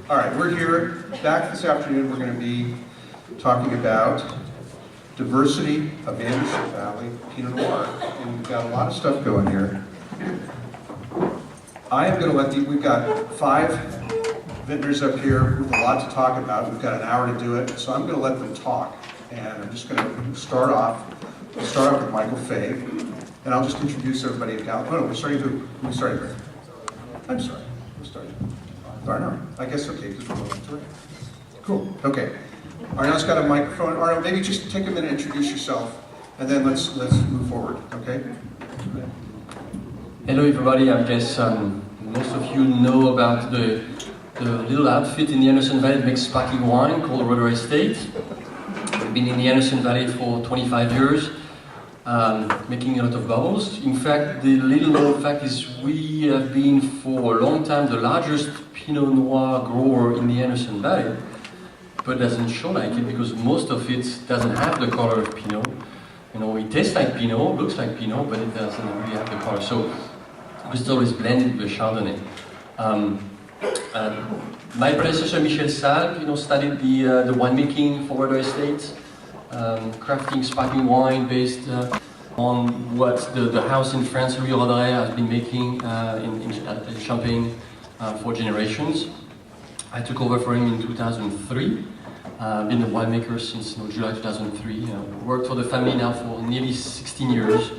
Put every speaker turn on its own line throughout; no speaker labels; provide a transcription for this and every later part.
All right, we're here back this afternoon. We're going to be talking about diversity of Anderson Valley Pinot Noir, and we've got a lot of stuff going here. I am going to let we've got 5 vintners up here with a lot to talk about. We've got an hour to do it, so I'm going to let them talk, and I'm just going to start off. We'll start off with Michael Fay, and I'll just introduce everybody at Gal. Oh no, we're starting with. I'm sorry. We're starting. Arnaud. I guess okay, because we're going to it. Cool. Okay. Arnaud's got a microphone. Arnaud, maybe just take a minute, introduce yourself, and then let's move forward. Okay.
Hello, everybody. I guess most of you know about the little outfit in the Anderson Valley that makes sparkling wine called Roederer Estate. I've been in the Anderson Valley for 25 years. Making a lot of bubbles. In fact, the little known fact is we have been for a long time the largest Pinot Noir grower in the Anderson Valley, but doesn't show like it because most of it doesn't have the color of Pinot. You know, it tastes like Pinot, looks like Pinot, but it doesn't really have the color. So it's always blended with Chardonnay. My predecessor Michel Salve, studied the winemaking for Roederer Estate. Crafting sparkling wine based on what the house in France, Roederer, has been making in Champagne for generations. I took over for him in 2003. Been a winemaker since July 2003. Worked for the family now for nearly 16 years,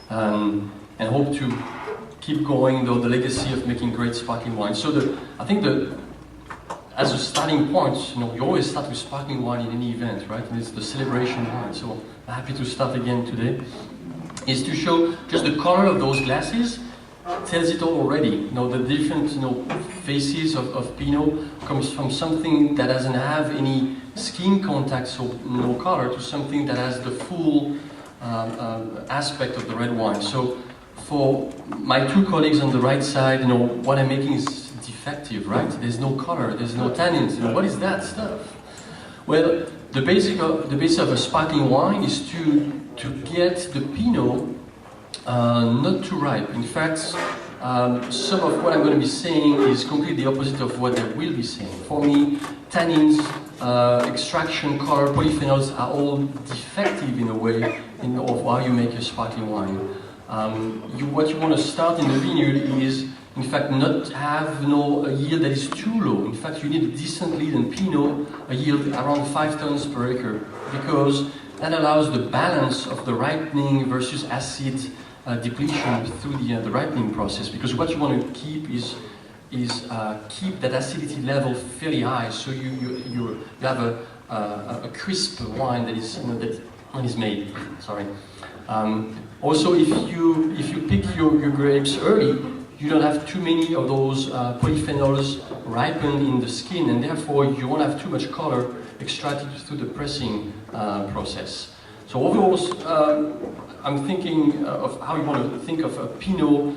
and hope to keep going the legacy of making great sparkling wine. So I think as a starting point, you always start with sparkling wine in any event, right? And it's the celebration wine. So I'm happy to start again today. Is to show just the color of those glasses tells it all already. The different faces of Pinot comes from something that doesn't have any skin contact, so no color, to something that has the full aspect of the red wine. So for my 2 colleagues on the right side, what I'm making is defective, right? There's no color, there's no tannins. What is that stuff? Well, the base of a sparkling wine is to get the Pinot not too ripe. In fact, some of what I'm going to be saying is completely the opposite of what I will be saying. For me, tannins, extraction, color, polyphenols are all defective in a way of how you make your sparkling wine. What you want to start in the vineyard is, in fact, not have a yield that is too low. In fact, you need a decent lead Pinot, a yield around 5 tons per acre, because that allows the balance of the ripening versus acid depletion through the ripening process. Because what you want to keep is keep that acidity level fairly high, so you have a crisp wine that is that when it's made. Sorry. Also, if you pick your grapes early, you don't have too many of those polyphenols ripened in the skin, and therefore you won't have too much color extracted through the pressing process. So overall, I'm thinking of how you want to think of a Pinot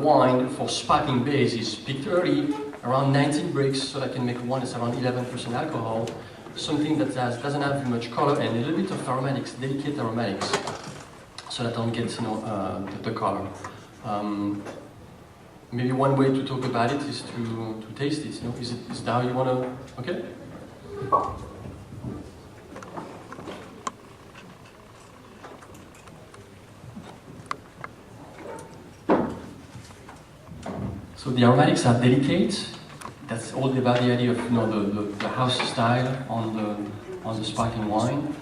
wine for sparkling base is picked early, around 19 bricks, so that I can make one that's around 11% alcohol, something that doesn't have much color and a little bit of aromatics, delicate aromatics, so that I don't get the color. Maybe one way to talk about it is to taste it. Is that how you want to? Okay. So the aromatics are delicate. That's all about the idea of the house style on the sparkling wine.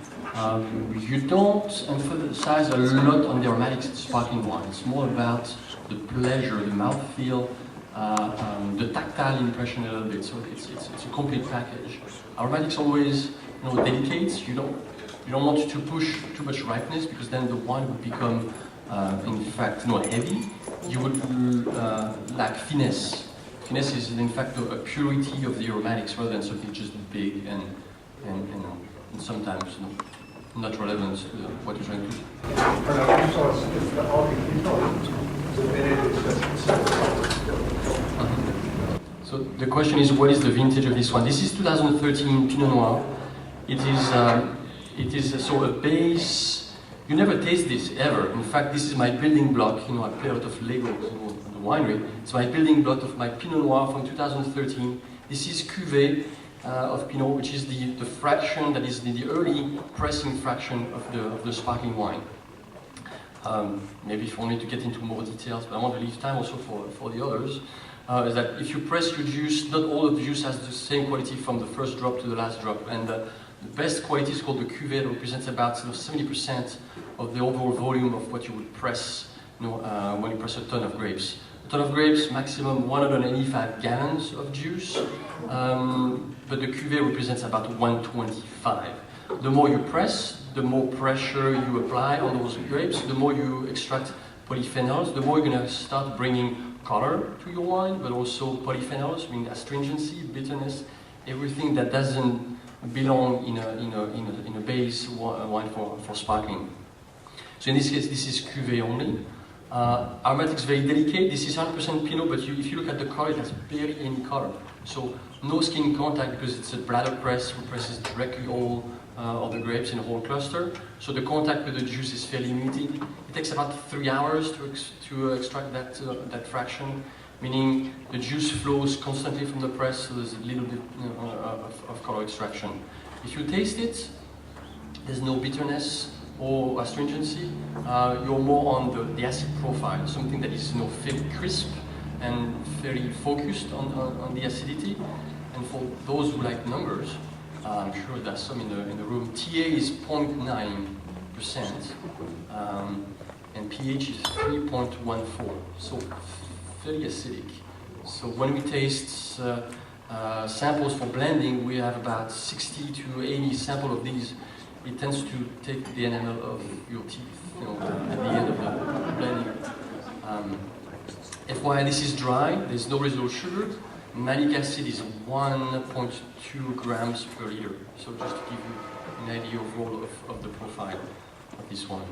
You don't emphasize a lot on the aromatics in sparkling wine. It's more about the pleasure, the mouthfeel, the tactile impression a little bit. So it's a complete package. Aromatics always, delicate. You don't want to push too much ripeness because then the wine would become, in fact, heavy. You would lack finesse. Finesse is in fact a purity of the aromatics rather than something just big and sometimes not relevant to what you're trying to do. So the question is, what is the vintage of this one? This is 2013 Pinot Noir. It is so a base. You never taste this ever. In fact, this is my building block. I play a lot of Lego in the winery. It's my building block of my Pinot Noir from 2013. This is cuvée of Pinot, which is the fraction that is the early pressing fraction of the sparkling wine. Maybe if you want me to get into more details, but I want to leave time also for the others, is that if you press your juice, not all of the juice has the same quality from the first drop to the last drop. And the best quality is called the cuvée, that represents about 70% of the overall volume of what you would press when you press a ton of grapes. A ton of grapes, maximum 185 gallons of juice, but the cuvée represents about 125. The more you press, the more pressure you apply on those grapes, the more you extract polyphenols, the more you're going to start bringing color to your wine, but also polyphenols, meaning astringency, bitterness, everything that doesn't belong in a base wine for sparkling. So in this case, this is cuvée only. Aromatic is very delicate. This is 100% Pinot, but if you look at the color, it has barely any color. So no skin contact because it's a bladder press, who presses directly all of the grapes in a whole cluster. So the contact with the juice is fairly limited. It takes about 3 hours to extract that fraction, meaning the juice flows constantly from the press, so there's a little bit of color extraction. If you taste it, there's no bitterness or astringency. You're more on the acid profile, something that is fairly crisp and very focused on the acidity. And for those who like numbers, I'm sure there's some in the room. TA is 0.9%, and pH is 3.14, so very acidic. So when we taste samples for blending, we have about 60 to 80 samples of these. It tends to take the enamel of your teeth, at the end of the blending. FYI, this is dry. There's no residual sugar. Malic acid is 1.2 grams per liter. So just to give you an idea overall of the profile of this one.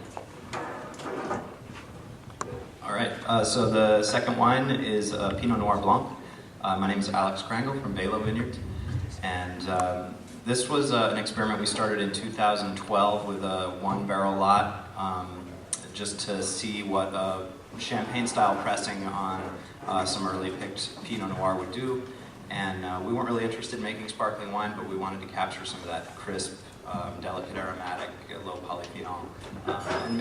All right, so the second wine is Pinot Noir Blanc. My name is Alex Crangle from Balo Vineyard. And this was an experiment we started in 2012 with a 1-barrel lot, just to see what champagne-style pressing on some early picked Pinot Noir would do. And we weren't really interested in making sparkling wine, but we wanted to capture some of that crisp, delicate aromatic, low polyphenol,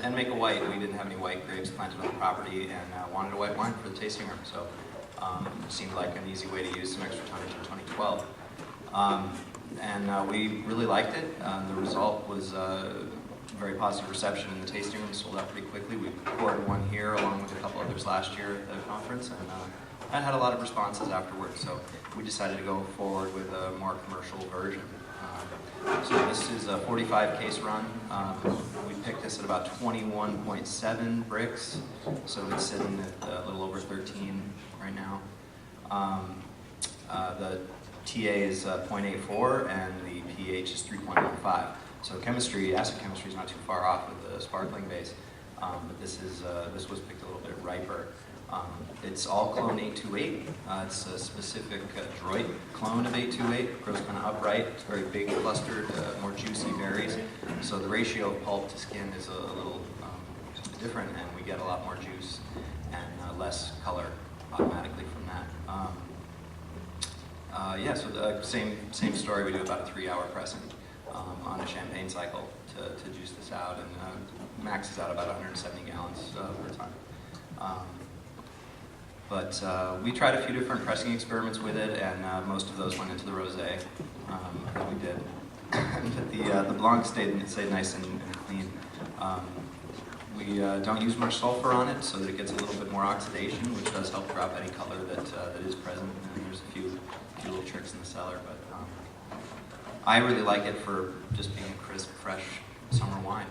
and make a white. We didn't have any white grapes planted on the property and wanted a white wine for the tasting room. So it seemed like an easy way to use some extra tonnage in 2012. And we really liked it. The result was very positive reception in the tasting room, sold out pretty quickly. We poured one here along with a couple others last year at the conference, and that had a lot of responses afterwards. So we decided to go forward with a more commercial version. So this is a 45 case run. We picked this at about 21.7 bricks, so it's sitting at a little over 13 right now. The TA is 0.84 and the pH is 3.15. So chemistry, acid chemistry is not too far off with the sparkling base, but this was picked a little bit riper. It's all clone 828. It's a specific Droit clone of 828. It grows kind of upright. It's very big clustered, more juicy berries. So the ratio of pulp to skin is a little different, and we get a lot more juice and less color automatically from that. Yeah, so the same story. We do about a 3-hour pressing on a champagne cycle to juice this out, and maxes out about 170 gallons per time. But we tried a few different pressing experiments with it, and most of those went into the rosé that we did. But the Blanc stayed nice and clean. We don't use much sulfur on it, so that it gets a little bit more oxidation, which does help drop any color that is present. And there's a few little tricks in the cellar, but I really like it for just being a crisp, fresh summer wine.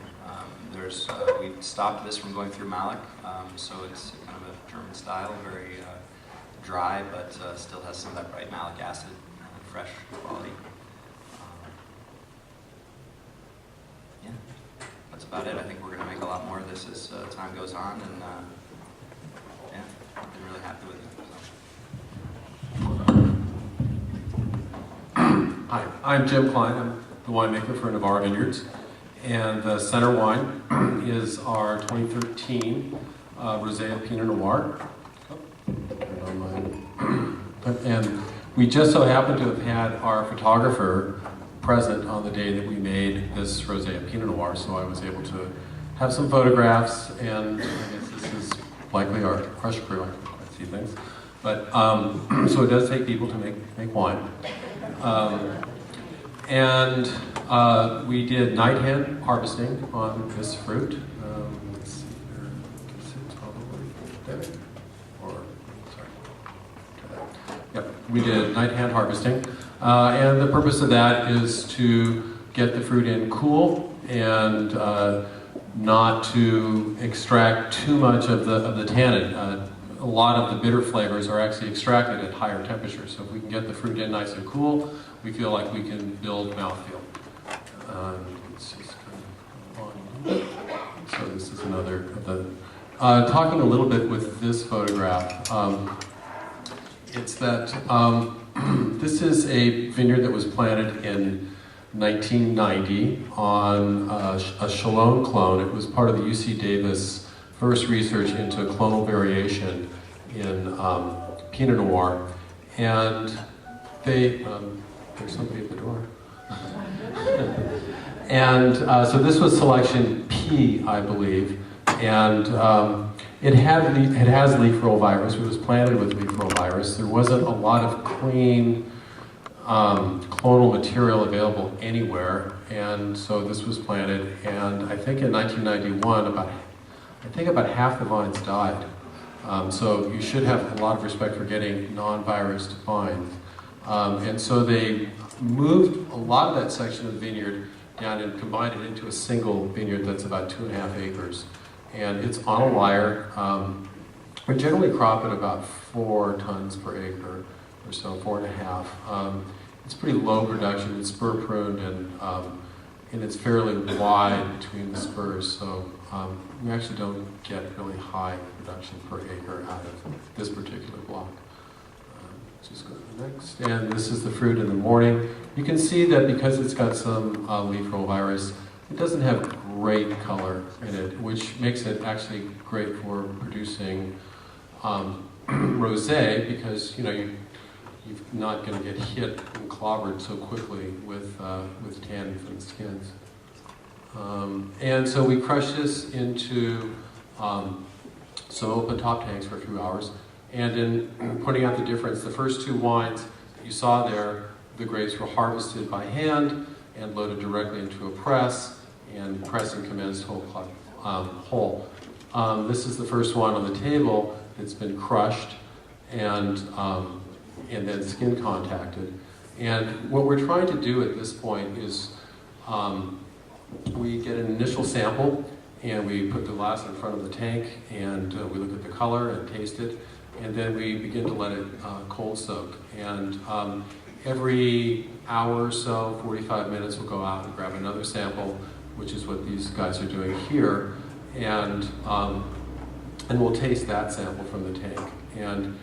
We stopped this from going through Malic, so it's kind of a German style, very dry, but still has some of that bright malic acid, fresh quality. Yeah, that's about it. I think we're going to make a lot more of this as time goes on, and yeah, I've been really happy with it.
Hi, I'm Jim Klein. I'm the winemaker for Navarro Vineyards. And the center wine is our 2013 Rosé Pinot Noir. And we just so happened to have had our photographer present on the day that we made this rosé and Pinot Noir, so I was able to have some photographs, and I guess this is likely our crush crew. I can't quite see things. But, so it does take people to make wine. We did night hand harvesting on this fruit. Let's see here. It's probably there. Or, sorry. Yep, we did night hand harvesting. And the purpose of that is to get the fruit in cool and not to extract too much of the tannin. A lot of the bitter flavors are actually extracted at higher temperatures. So if we can get the fruit in nice and cool, we feel like we can build mouthfeel. It's just kind of on. So this is another of the... talking a little bit with this photograph, it's that this is a vineyard that was planted in 1990 on a Chalon clone. It was part of the UC Davis first research into clonal variation in Pinot Noir. And they, there's somebody at the door. And so this was selection P, I believe. And it has leaf roll virus. It was planted with leaf roll virus. There wasn't a lot of clean clonal material available anywhere. And so this was planted. And I think in 1991, about half the vines died. So you should have a lot of respect for getting non-virus vines. And so they moved a lot of that section of the vineyard down and combined it into a single vineyard that's about 2.5 acres. And it's on a lyre. We generally crop at about 4 tons per acre or so, 4.5. It's pretty low production. It's spur pruned and it's fairly wide between the spurs. So we actually don't get really high production per acre out of this particular block. Just go to the next. And this is the fruit in the morning. You can see that because it's got some leaf roll virus, it doesn't have great color in it, which makes it actually great for producing rosé, because you're not going to get hit and clobbered so quickly with tannin from the skins. And so we crush this into some open top tanks for a few hours. And in pointing out the difference, the first 2 wines that you saw there, the grapes were harvested by hand and loaded directly into a press, and pressing commenced whole. This is the first one on the table that's been crushed and then skin contacted. And what we're trying to do at this point is we get an initial sample, and we put the glass in front of the tank, and we look at the color and taste it, and then we begin to let it cold soak. And every hour or so, 45 minutes, we'll go out and grab another sample, which is what these guys are doing here, and we'll taste that sample from the tank. And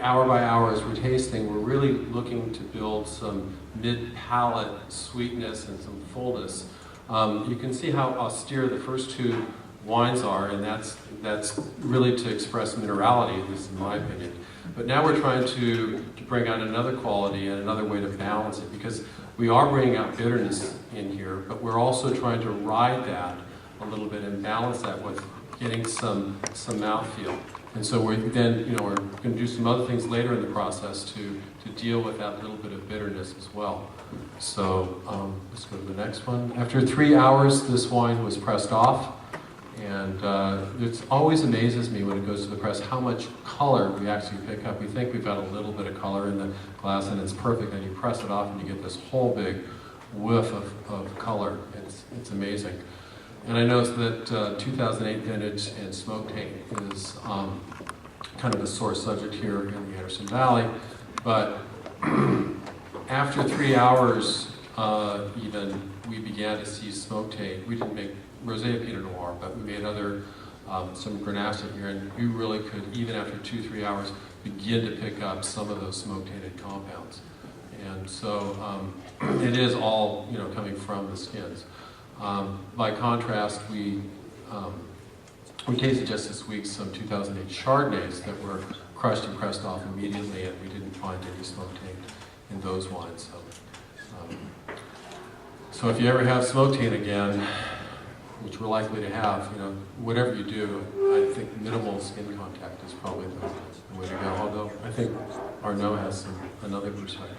hour by hour, as we're tasting, we're really looking to build some mid-palate sweetness and some fullness. You can see how austere the first 2 wines are, and that's really to express minerality, at least in my opinion. But now we're trying to bring out another quality and another way to balance it, because we are bringing out bitterness in here, but we're also trying to ride that a little bit and balance that with getting some mouthfeel. And so we're going to do some other things later in the process to deal with that little bit of bitterness as well. So let's go to the next one. After 3 hours, this wine was pressed off. And it always amazes me when it goes to the press how much color we actually pick up. We think we've got a little bit of color in the glass and it's perfect, and you press it off and you get this whole big whiff of color. It's amazing. And I noticed that 2008 vintage and smoke taint is kind of a sore subject here in the Anderson Valley. But after 3 hours even, we began to see smoke taint. We didn't make rosé Pinot Noir, but we made some Grenache here, and you really could, even after 2-3 hours, begin to pick up some of those smoke-tainted compounds. And so it is all coming from the skins. By contrast, we We tasted just this week some 2008 Chardonnays that were crushed and pressed off immediately, and we didn't find any smoke taint in those wines. So if you ever have smoke taint again, which we're likely to have, whatever you do, I think minimal skin contact is probably the way to go. Although I think Arnaud has another perspective.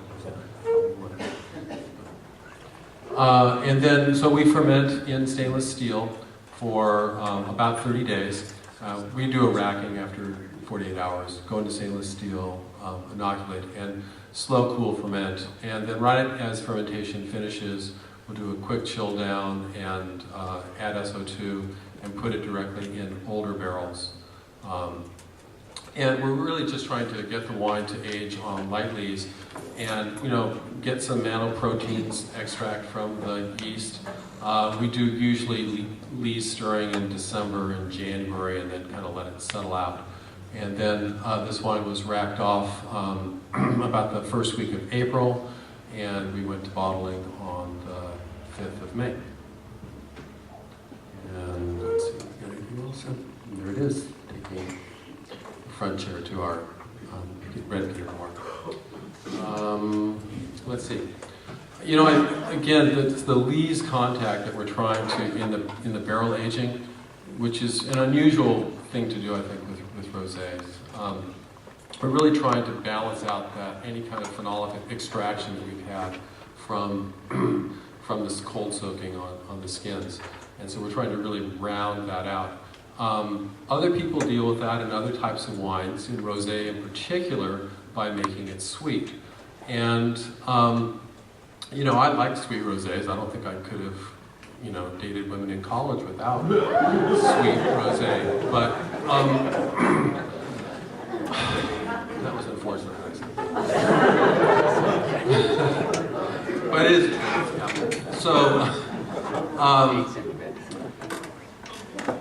And then, so we ferment in stainless steel for about 30 days. We do a racking after 48 hours, go into stainless steel, inoculate, and slow cool ferment. And then right as fermentation finishes, we'll do a quick chill down and add SO2 and put it directly in older barrels. And we're really just trying to get the wine to age on light lees and, get some nanoproteins extract from the yeast. We do usually lee stirring in December and January and then kind of let it settle out. And then this wine was racked off about the first week of April, and we went to bottling on the 5th of May. And let's see, got anything else? There it is, taking the front chair to our red Pinot Noir. Let's see. Again, it's the lees contact that we're trying to in the barrel aging, which is an unusual thing to do, I think, with rosés. We're really trying to balance out that any kind of phenolic extraction that we've had from this cold soaking on the skins, and so we're trying to really round that out. Other people deal with that in other types of wines, in rosé in particular, by making it sweet. And I like sweet rosés. I don't think I could have, dated women in college without sweet rosé. But that was unfortunate. But it is. Yeah. So,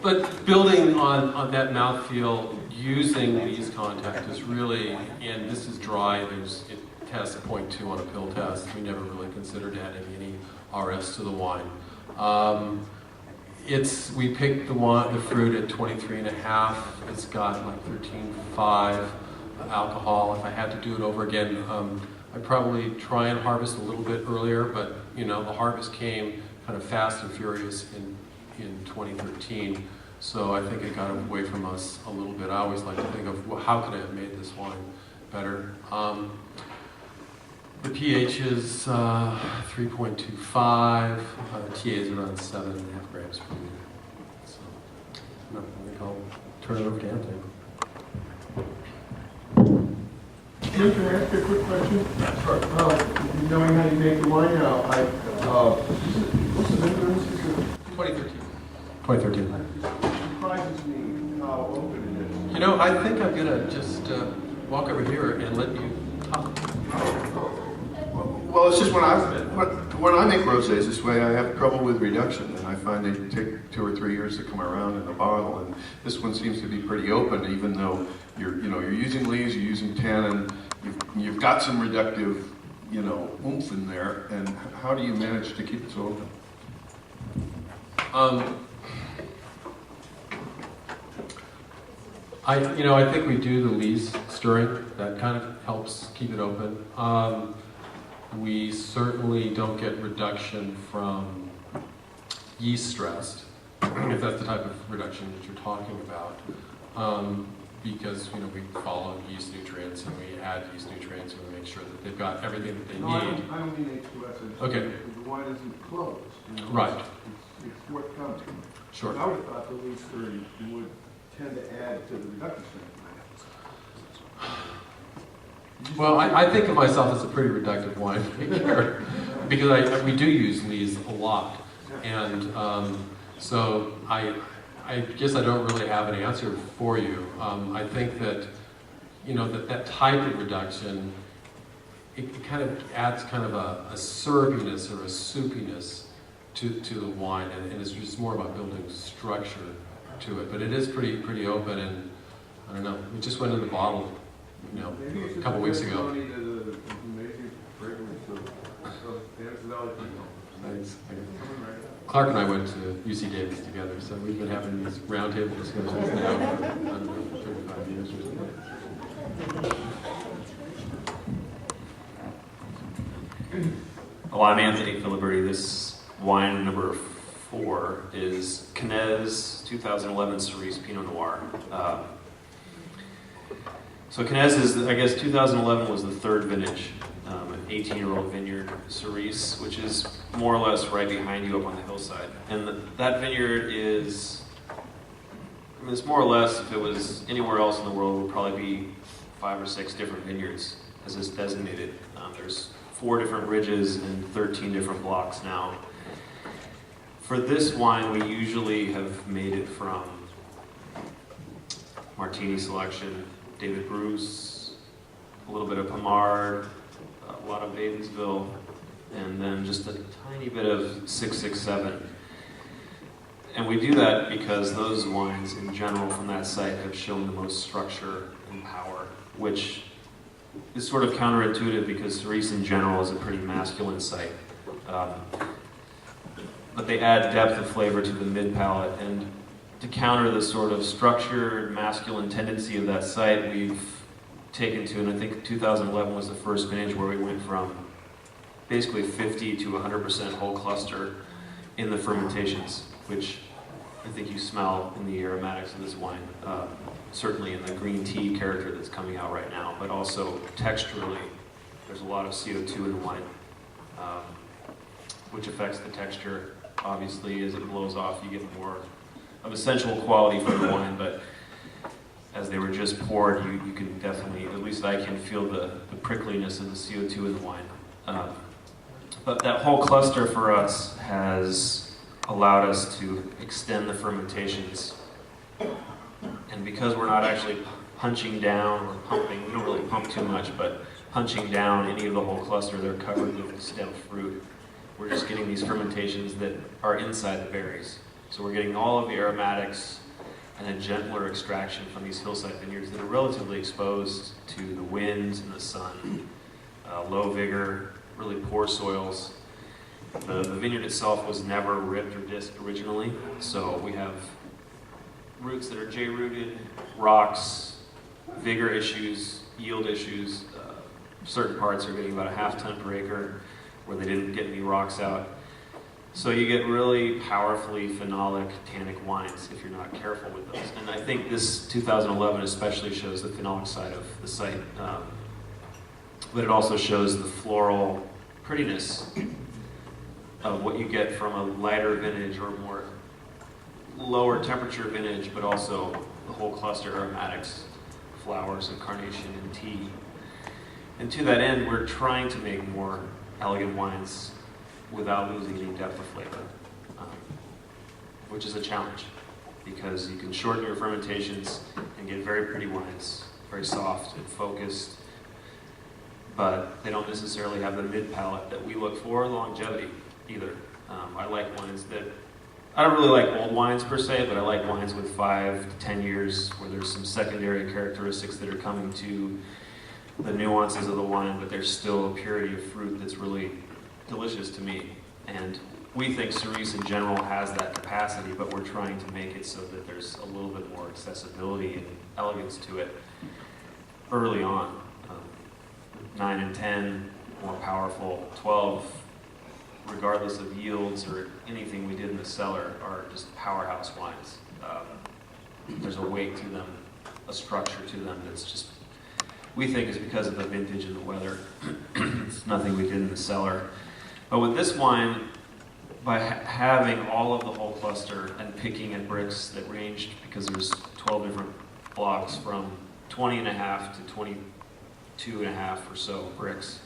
but building on that mouthfeel, using these contact is really, and this is dry. It tests 0.2 on a pill test. We never really considered adding any RS to the wine. We picked the fruit at 23.5. It's got like 13.5 alcohol. If I had to do it over again, I'd probably try and harvest a little bit earlier, but the harvest came kind of fast and furious in 2013. So I think it got away from us a little bit. I always like to think of, well, how could I have made this wine better? The pH is 3.25, TA is around 7.5 grams per liter. So, I think I'll turn it over to Anthony.
Can I ask you a quick question? Sure. Knowing how you make the wine now, what's the vintage?
2013. 2013.
It surprises me how open it is.
I think I'm going to just walk over here and let you talk.
Well, it's just when I make rosés this way, I have trouble with reduction, and I find they take 2 or 3 years to come around in the bottle. And this one seems to be pretty open, even though you're using lees, you're using tannin, you've got some reductive, oomph in there. And how do you manage to keep it so open?
I think we do the lees stirring. That kind of helps keep it open. We certainly don't get reduction from yeast stress, if that's the type of reduction that you're talking about, because we follow yeast nutrients and we add yeast nutrients and we make sure that they've got everything that they need.
I don't mean H2S.
Okay.
The wine isn't closed.
Right.
It's forthcoming.
Sure.
I would have thought the least 30 would tend to add to the reduction strength.
Well, I think of myself as a pretty reductive winemaker because we do use lees a lot, and so I guess I don't really have an answer for you. I think that that type of reduction, it kind of adds kind of a syrupiness or a soupiness to the wine, and it's just more about building structure to it. But it is pretty open, and I don't know. We just went in the bottle, a couple weeks ago.
Amazing fragrance of Anderson Valley Pinot.
Thanks. Clark and I went to UC Davis together, so we've been having these roundtable discussions now for, I don't know, 35 years or something.
Well, I'm Anthony Filiberti. This wine number 4 is Knez 2011 Cerise Pinot Noir. So Knez is, I guess 2011 was the third vintage, an 18-year-old vineyard Cerise, which is more or less right behind you up on the hillside. And that vineyard is, I mean, it's more or less, if it was anywhere else in the world, it would probably be 5 or 6 different vineyards as it's designated. There's 4 different ridges and 13 different blocks now. For this wine, we usually have made it from Martini selection, David Bruce, a little bit of Pomard, a lot of Wadensville, and then just a tiny bit of 667. And we do that because those wines in general from that site have shown the most structure and power, which is sort of counterintuitive because Cerise in general is a pretty masculine site. But they add depth of flavor to the mid-palate, and to counter the sort of structured masculine tendency of that site, we've taken to, and I think 2011 was the first vintage where we went from basically 50 to 100% whole cluster in the fermentations, which I think you smell in the aromatics of this wine. Certainly in the green tea character that's coming out right now, but also texturally, there's a lot of CO2 in the wine, which affects the texture. Obviously, as it blows off, you get more of essential quality from the wine, but as they were just poured, you can definitely, at least I can feel the prickliness of the CO2 in the wine. But that whole cluster for us has allowed us to extend the fermentations. And because we're not actually punching down or pumping, we don't really pump too much, but punching down any of the whole cluster, they're covered with stem fruit. We're just getting these fermentations that are inside the berries. So we're getting all of the aromatics and a gentler extraction from these hillside vineyards that are relatively exposed to the winds and the sun, low vigor, really poor soils. The vineyard itself was never ribbed or disked originally, so we have roots that are J-rooted, rocks, vigor issues, yield issues. Certain parts are getting about a half ton per acre where they didn't get any rocks out. So you get really powerfully phenolic, tannic wines if you're not careful with those. And I think this 2011 especially shows the phenolic side of the site. But it also shows the floral prettiness of what you get from a lighter vintage or more lower temperature vintage, but also the whole cluster aromatics, flowers and carnation and tea. And to that end, we're trying to make more elegant wines without losing any depth of flavor, which is a challenge because you can shorten your fermentations and get very pretty wines, very soft and focused, but they don't necessarily have the mid-palate that we look for, longevity either. I like wines that, I don't really like old wines per se, but I like wines with 5 to 10 years where there's some secondary characteristics that are coming to the nuances of the wine, but there's still a purity of fruit that's really delicious to me. And we think Cerise in general has that capacity, but we're trying to make it so that there's a little bit more accessibility and elegance to it early on. 9 and 10, more powerful. 12, regardless of yields or anything we did in the cellar, are just powerhouse wines. There's a weight to them, a structure to them that's just, we think is because of the vintage and the weather. It's nothing we did in the cellar. But with this wine, by having all of the whole cluster and picking at bricks that ranged, because there's 12 different blocks from 20 and a half to 22 and a half or so bricks,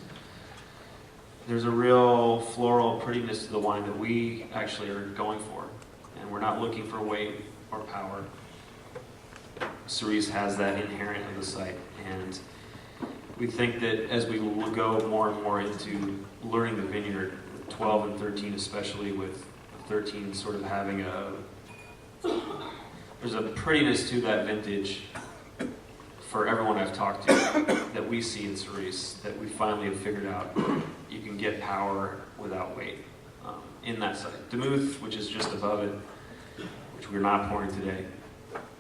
there's a real floral prettiness to the wine that we actually are going for. And we're not looking for weight or power. Cerise has that inherent in the site. And we think that as we will go more and more into learning the vineyard, 12 and 13 especially, with 13 sort of having there's a prettiness to that vintage for everyone I've talked to that we see in Cerise, that we finally have figured out you can get power without weight. in that site. Demuth, which is just above it, which we're not pouring today,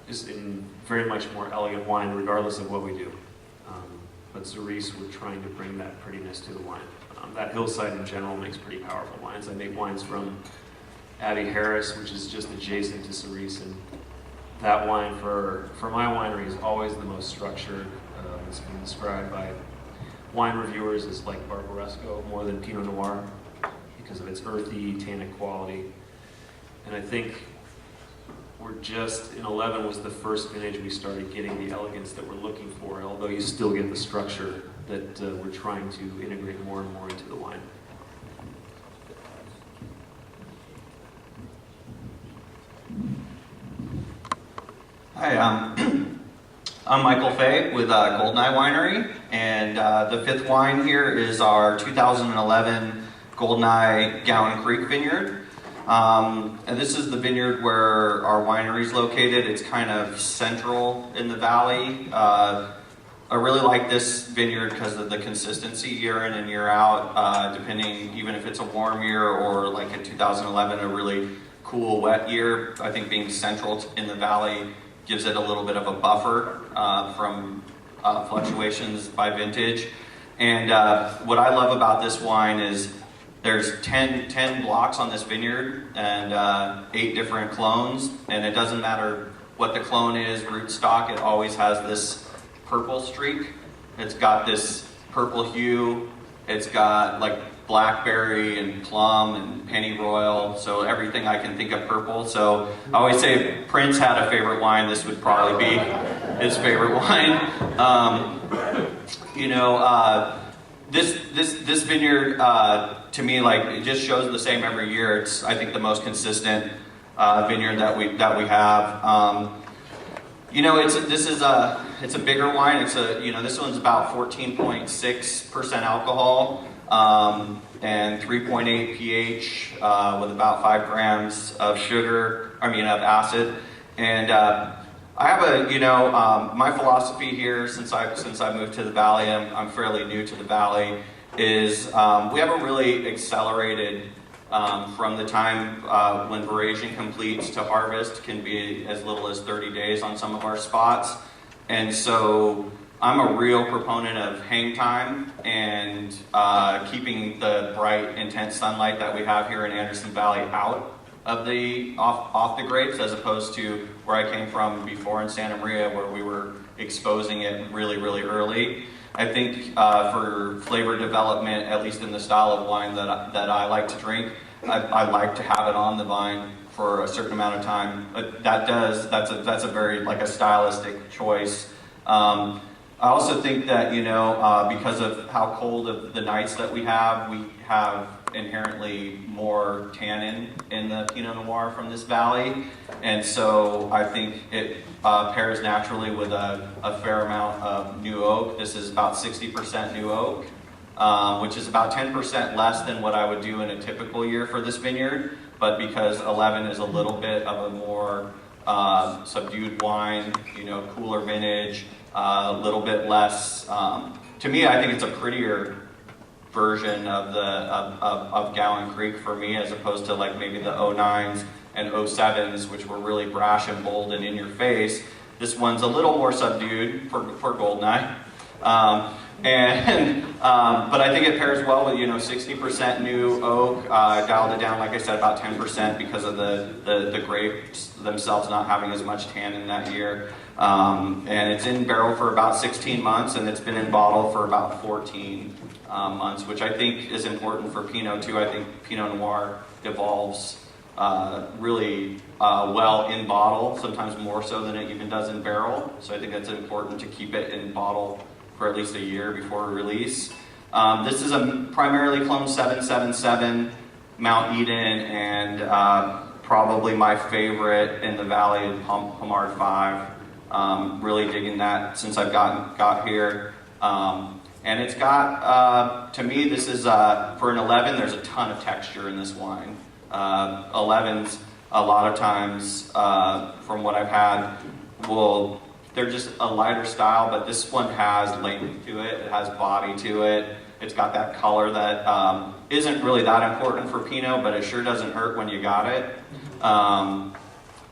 is in very much more elegant wine regardless of what we do. But Cerise, we're trying to bring that prettiness to the wine. That hillside in general makes pretty powerful wines. I make wines from Abbey Harris, which is just adjacent to Cerise, and that wine for my winery is always the most structured. It's been described by wine reviewers as like Barbaresco more than Pinot Noir because of its earthy, tannic quality. And I think we're just, in 11 was the first vintage we started getting the elegance that we're looking for, although you still get the structure that we're trying to integrate more and more into the wine.
Hi, I'm Michael Fay with Goldeneye Winery, and the fifth wine here is our 2011 Goldeneye Gowan Creek Vineyard. And this is the vineyard where our winery is located. It's kind of central in the valley. I really like this vineyard because of the consistency year in and year out, depending, even if it's a warm year or like in 2011, a really cool wet year. I think being central in the valley gives it a little bit of a buffer from fluctuations by vintage. And what I love about this wine is there's 10 blocks on this vineyard and 8 different clones, and it doesn't matter what the clone is, rootstock, it always has this purple streak. It's got this purple hue, it's got like blackberry and plum and pennyroyal, so everything I can think of purple. So I always say if Prince had a favorite wine, this would probably be his favorite wine. This vineyard, to me, like, it just shows the same every year. It's, I think, the most consistent vineyard that we have. It's a bigger wine. This one's about 14.6% alcohol and 3.8 pH with about 5 grams of of acid. And I have my philosophy here since I moved to the valley. I'm fairly new to the valley. Is we haven't really accelerated from the time when veraison completes to harvest can be as little as 30 days on some of our spots. And so I'm a real proponent of hang time and keeping the bright, intense sunlight that we have here in Anderson Valley out of off the grapes, as opposed to where I came from before in Santa Maria, where we were exposing it really, really early. I think for flavor development, at least in the style of wine that I like to drink, I like to have it on the vine for a certain amount of time. But that's a very like a stylistic choice. I also think that because of how cold of the nights that we have inherently more tannin in the Pinot Noir from this valley, and so I think it pairs naturally with a fair amount of new oak. This is about 60% new oak, which is about 10% less than what I would do in a typical year for this vineyard, but because 11 is a little bit of a more subdued wine, cooler vintage, a little bit less. To me, I think it's a prettier version of Gowan Creek for me, as opposed to like maybe the 09s and 07s, which were really brash and bold and in your face. This one's a little more subdued for Goldeneye. But I think it pairs well with 60% new oak, dialed it down, like I said, about 10% because of the grapes themselves not having as much tannin that year. And it's in barrel for about 16 months, and it's been in bottle for about 14 months, which I think is important for Pinot too. I think Pinot Noir evolves really well in bottle, sometimes more so than it even does in barrel. So I think that's important to keep it in bottle for at least a year before release. This is a primarily clone 777 Mount Eden, and probably my favorite in the valley is Pomard 5. Really digging that since I've got here. And it's got, to me, this is, for an 11, there's a ton of texture in this wine. 11s, a lot of times, from what I've had, they're just a lighter style, but this one has length to it, it has body to it. It's got that color that isn't really that important for Pinot, but it sure doesn't hurt when you got it.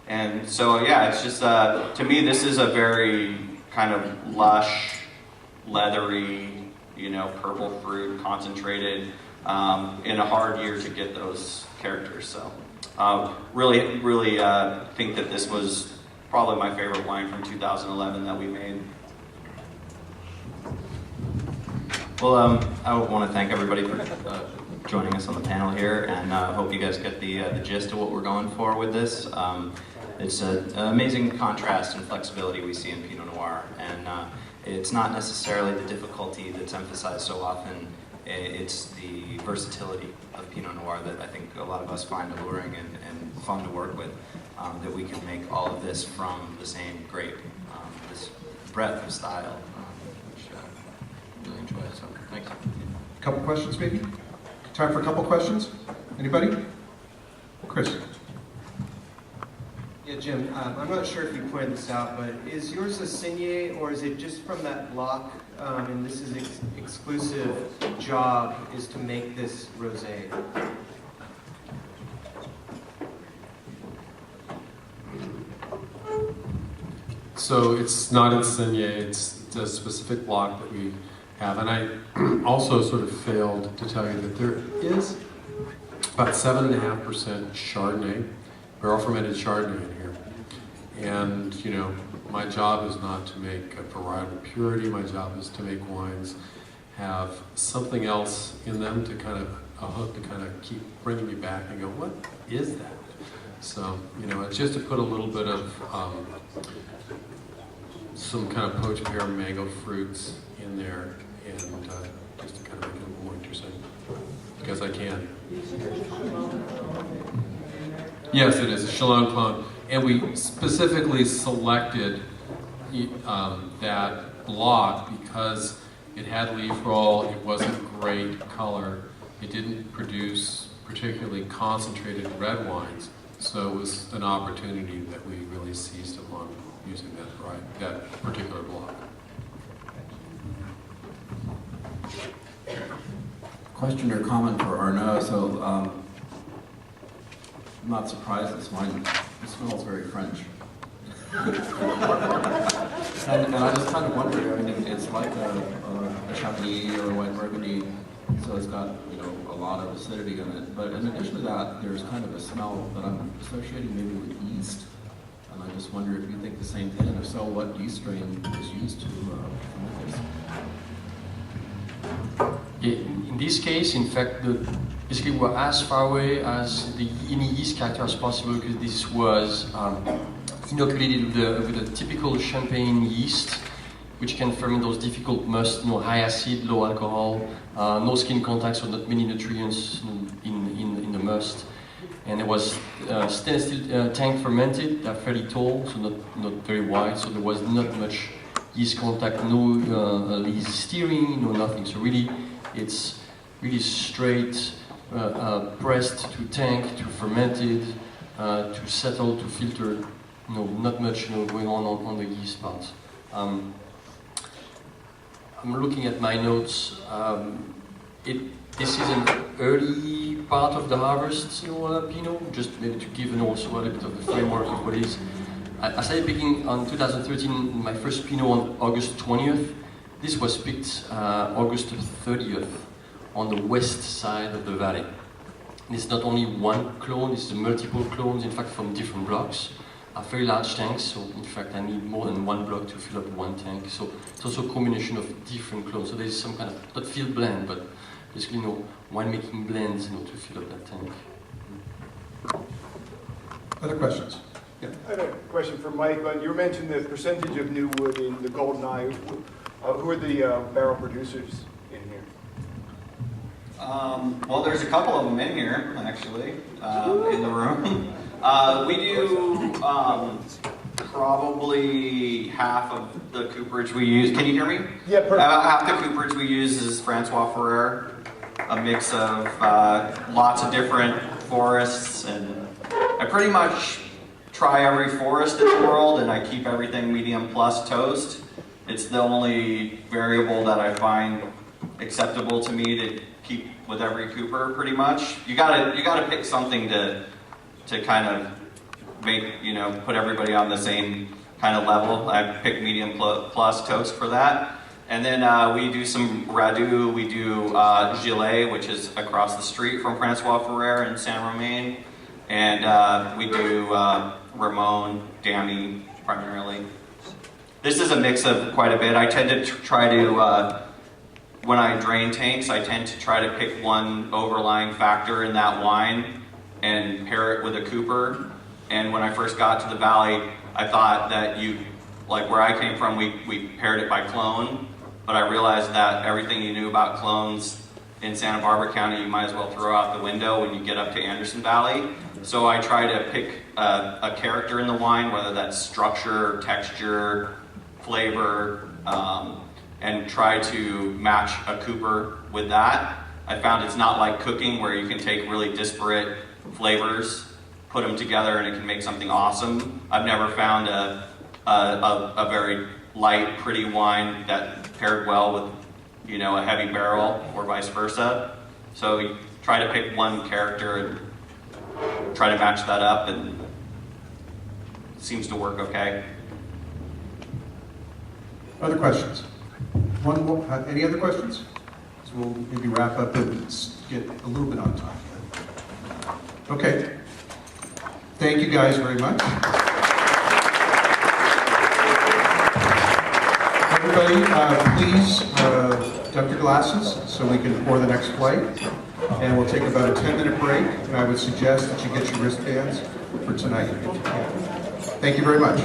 And so, yeah, it's just, to me, this is a very kind of lush, leathery, you know, purple fruit, concentrated, in a hard year to get those characters. So, really think that this was probably my favorite wine from 2011 that we made. Well, I want to thank everybody for joining us on the panel here, and hope you guys get the gist of what we're going for with this. It's an amazing contrast and flexibility we see in Pinot Noir, and it's not necessarily the difficulty that's emphasized so often. It's the versatility of Pinot Noir that I think a lot of us find alluring and fun to work with, that we can make all of this from the same grape, this breadth of style, which I really enjoy. So, thanks.
A couple questions, maybe? Time for a couple questions? Anybody? Chris?
Yeah, Jim, I'm not sure if you pointed this out, but is yours a Saignée, or is it just from that block, and this is exclusive job is to make this rosé?
So it's not in Saignée, it's a specific block that we have. And I also sort of failed to tell you that there is about 7.5% Chardonnay, barrel fermented Chardonnay in here. And, you know, my job is not to make a varietal purity, my job is to make wines have something else in them to kind of, a hook to kind of keep bringing me back and go, what is that? So, you know, it's just to put a little bit of some kind of poached pear mango fruits in there, and just to kind of make it more interesting, because I can. Yes, it is a Chalon clone, and we specifically selected that block because it had leaf roll, it wasn't great color, it didn't produce particularly concentrated red wines, so it was an opportunity that we really seized upon using that particular block.
Question or comment for Arnaud. So, I'm not surprised this wine smells very French. and I just kind of wonder, I mean, it's like a Chablis or a white Burgundy, so it's got, you know, a lot of acidity in it. But in addition to that, there's kind of a smell that I'm associating maybe with yeast. And I just wonder if you think the same thing, and if so, what yeast strain is used to ferment this?
In this case, in fact, basically we're as far away as any yeast character as possible, because this was inoculated with a typical champagne yeast, which can ferment those difficult must, you know, high acid, low alcohol, no skin contact, so not many nutrients in the must. And it was stainless steel tank fermented, they're fairly tall, so not very wide, so there was not much yeast contact, no yeast steering, no nothing. So really, it's really straight, pressed to tank, to fermented, to settle, to filter. You know, not much, you know, going on the yeast part. I'm looking at my notes. This is an early part of the harvest, you know, Pinot, just maybe to give, you know, also a little bit of the framework of what it is. I started picking on 2013, my first Pinot on August 20th. This was picked August 30th on the west side of the valley. And it's not only one clone, it's multiple clones, in fact, from different blocks. Very large tanks, so in fact I need more than one block to fill up one tank. So it's also a combination of different clones. So there's some kind of, not field blend, but basically, you know, winemaking blends, you know, to fill up that tank.
Other questions? Yeah.
I have a question for Mike. You mentioned the percentage of new wood in the Goldeneye. Who are the barrel producers in here?
Well, there's a couple of them in here, actually, in the room. We do probably half of the cooperage we use. Can you hear me?
Yeah, perfect.
Half the cooperage we use is Francois Ferrer, a mix of lots of different forests, and I pretty much try every forest in the world, and I keep everything medium plus toast. It's the only variable that I find acceptable to me to keep with every cooper, pretty much. You gotta pick something to kind of make, put everybody on the same kind of level. I picked medium plus toast for that. And then we do some radoux. We do gilet, which is across the street from Francois Ferrer in Saint-Romain. And we do Ramon, Dami, primarily. This is a mix of quite a bit. I tend to try to, when I drain tanks, I tend to try to pick one overlying factor in that wine and pair it with a cooper. And when I first got to the valley, I thought that like where I came from, we paired it by clone. But I realized that everything you knew about clones in Santa Barbara County, you might as well throw out the window when you get up to Anderson Valley. So I try to pick a character in the wine, whether that's structure, texture, flavor, and try to match a cooper with that. I found it's not like cooking where you can take really disparate flavors, put them together, and it can make something awesome. I've never found a very light, pretty wine that paired well with, a heavy barrel or vice versa. So you try to pick one character and try to match that up, and it seems to work okay.
Other questions? One more, any other questions? So we'll maybe wrap up and get a little bit on time. Okay. Thank you guys very much. Everybody, please dump your glasses so we can pour the next flight. And we'll take about a 10-minute break, and I would suggest that you get your wristbands for tonight if you can. Thank you very much.